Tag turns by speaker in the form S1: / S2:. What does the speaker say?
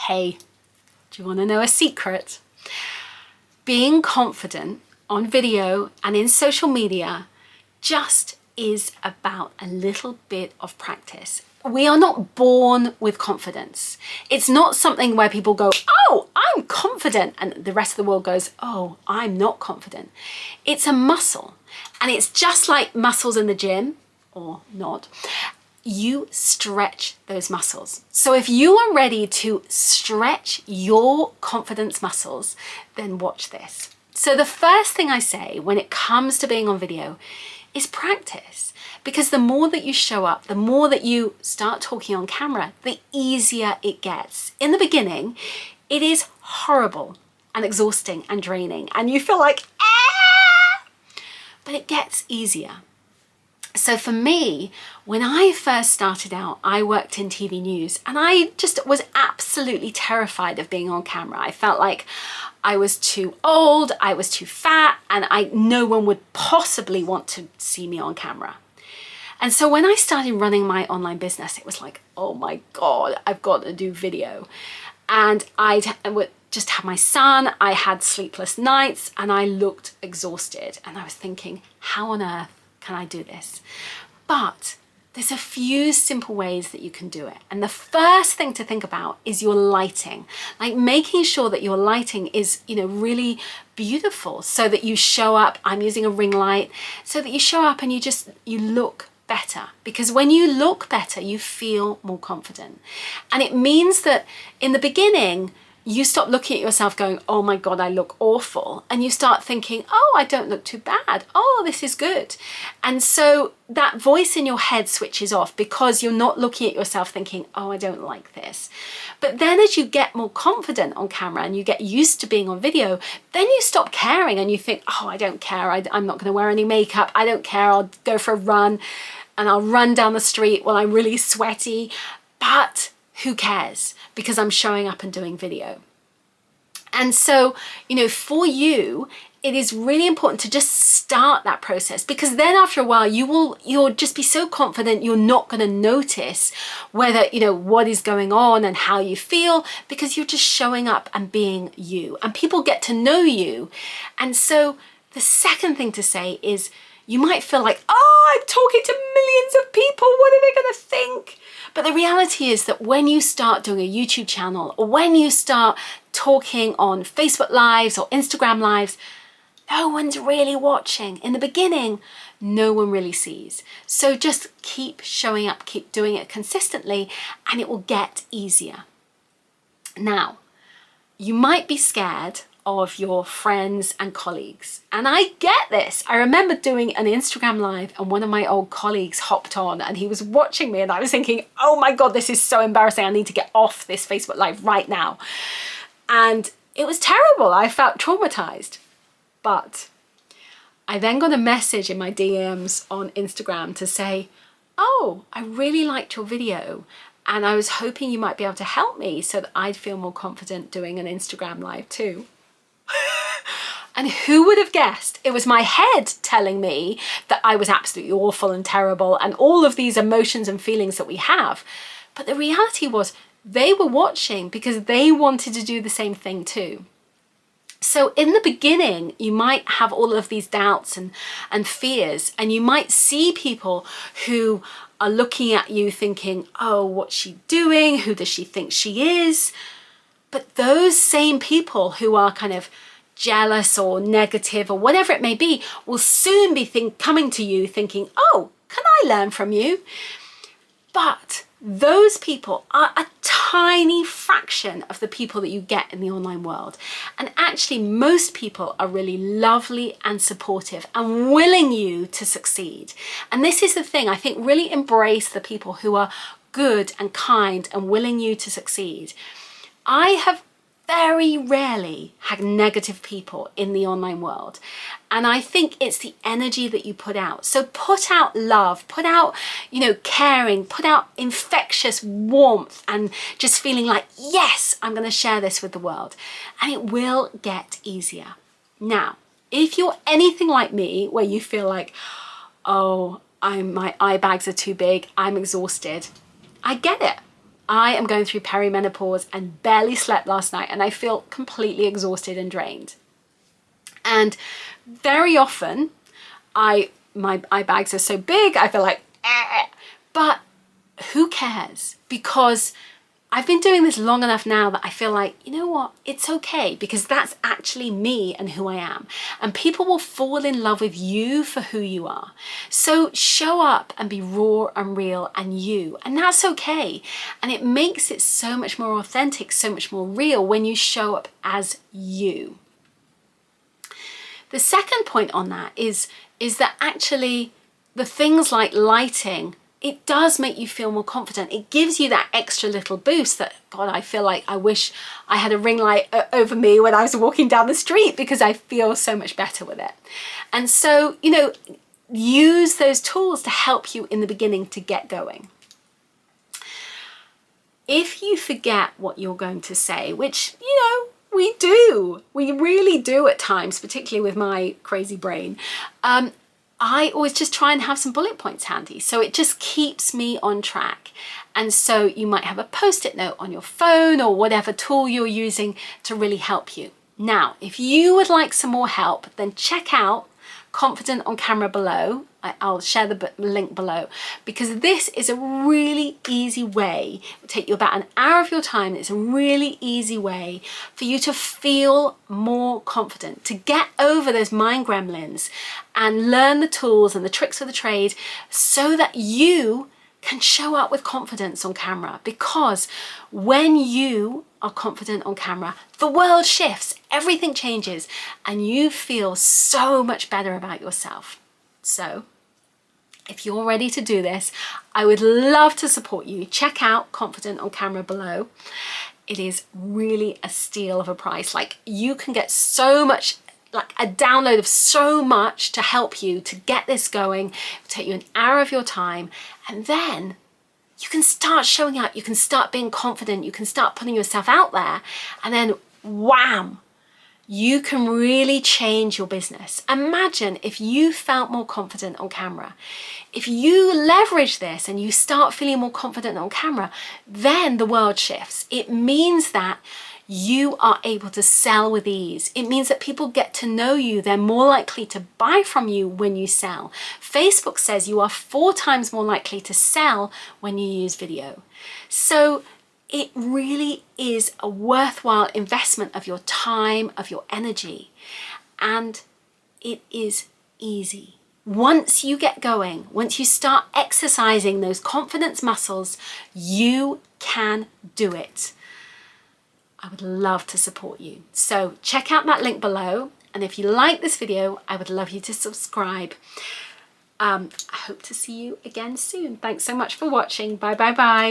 S1: Hey, do you want to know a secret? Being confident on video and in social media just is about a little bit of practice. We are not born with confidence. It's not something where people go, oh, I'm confident, and the rest of the world goes, oh, I'm not confident. It's a muscle, and it's just like muscles in the gym, or not. You stretch those muscles. So if you are ready to stretch your confidence muscles, then watch this. So the first thing I say when it comes to being on video is practice, because the more that you show up, the more that you start talking on camera, the easier it gets. In the beginning, it is horrible and exhausting and draining, and you feel like, ah! But it gets easier. So for me, when I first started out, I worked in TV news, and I just was absolutely terrified of being on camera. I felt like I was too old, I was too fat, and no one would possibly want to see me on camera. And so when I started running my online business, it was like, oh my God, I've got to do video. And I would just have my son, I had sleepless nights, and I looked exhausted. And I was thinking, how on earth can I do this? But there's a few simple ways that you can do it. And the first thing to think about is your lighting, like making sure that your lighting is, really beautiful so that you show up. I'm using a ring light so that you show up and you look better, because when you look better, you feel more confident. And it means that in the beginning, you stop looking at yourself going, oh my God, I look awful. And you start thinking, oh, I don't look too bad. Oh, this is good. And so that voice in your head switches off because you're not looking at yourself thinking, oh, I don't like this. But then as you get more confident on camera and you get used to being on video, then you stop caring and you think, oh, I don't care. I'm not going to wear any makeup. I don't care. I'll go for a run and I'll run down the street while I'm really sweaty. But who cares? Because I'm showing up and doing video. And so, for you, it is really important to just start that process, because then after a while, you'll just be so confident you're not going to notice whether, what is going on and how you feel, because you're just showing up and being you, and people get to know you. And so the second thing to say is, you might feel like, oh, I'm talking to millions of people. What are they going to think? But the reality is that when you start doing a YouTube channel, or when you start talking on Facebook Lives or Instagram Lives, no one's really watching. In the beginning, no one really sees. So just keep showing up, keep doing it consistently, and it will get easier. Now, you might be scared of your friends and colleagues. And I get this. I remember doing an Instagram Live and one of my old colleagues hopped on and he was watching me and I was thinking, oh my God, this is so embarrassing. I need to get off this Facebook Live right now. And it was terrible. I felt traumatized. But I then got a message in my DMs on Instagram to say, oh, I really liked your video. And I was hoping you might be able to help me so that I'd feel more confident doing an Instagram Live too. And who would have guessed? It was my head telling me that I was absolutely awful and terrible and all of these emotions and feelings that we have. But the reality was they were watching because they wanted to do the same thing too. So in the beginning, you might have all of these doubts and fears, and you might see people who are looking at you thinking, oh, what's she doing? Who does she think she is? But those same people who are kind of jealous or negative or whatever it may be will soon be coming to you thinking, oh, can I learn from you? But those people are a tiny fraction of the people that you get in the online world. And actually, most people are really lovely and supportive and willing you to succeed. And this is the thing, I think, really embrace the people who are good and kind and willing you to succeed. I have very rarely had negative people in the online world. And I think it's the energy that you put out. So put out love, put out, caring, put out infectious warmth and just feeling like, yes, I'm going to share this with the world. And it will get easier. Now, if you're anything like me, where you feel like, oh, my eye bags are too big, I'm exhausted, I get it. I am going through perimenopause and barely slept last night, and I feel completely exhausted and drained. And very often my eye bags are so big, I feel like, but who cares? Because I've been doing this long enough now that I feel like, you know what, it's okay, because that's actually me and who I am. And people will fall in love with you for who you are. So show up and be raw and real and you, and that's okay. And it makes it so much more authentic, so much more real when you show up as you. The second point on that is that actually the things like lighting, it does make you feel more confident. It gives you that extra little boost that, God, I feel like I wish I had a ring light over me when I was walking down the street, because I feel so much better with it. And so, you know, use those tools to help you in the beginning to get going. If you forget what you're going to say, which, you know, we really do at times, particularly with my crazy brain, I always just try and have some bullet points handy, so it just keeps me on track. And so you might have a post-it note on your phone or whatever tool you're using to really help you. Now, if you would like some more help, then check out Confident on Camera below. I'll share the link below, because this is a really easy way. It will take you about an hour of your time. It's a really easy way for you to feel more confident, to get over those mind gremlins and learn the tools and the tricks of the trade so that you can show up with confidence on camera. Because when you are confident on camera, the world shifts, everything changes, and you feel so much better about yourself. So if you're ready to do this, I would love to support you. Check out Confident on Camera below. It is really a steal of a price. Like, you can get so much, like a download of so much to help you to get this going. It'll take you an hour of your time, and then you can start showing up, you can start being confident, you can start putting yourself out there, and then wham, you can really change your business. Imagine if you felt more confident on camera. If you leverage this and you start feeling more confident on camera, then the world shifts. It means that you are able to sell with ease. It means that people get to know you. They're more likely to buy from you when you sell. Facebook says you are 4 times more likely to sell when you use video. So it really is a worthwhile investment of your time, of your energy, and it is easy. Once you get going, once you start exercising those confidence muscles, you can do it. I would love to support you. So check out that link below. And if you like this video, I would love you to subscribe. I hope to see you again soon. Thanks so much for watching. Bye, bye, bye.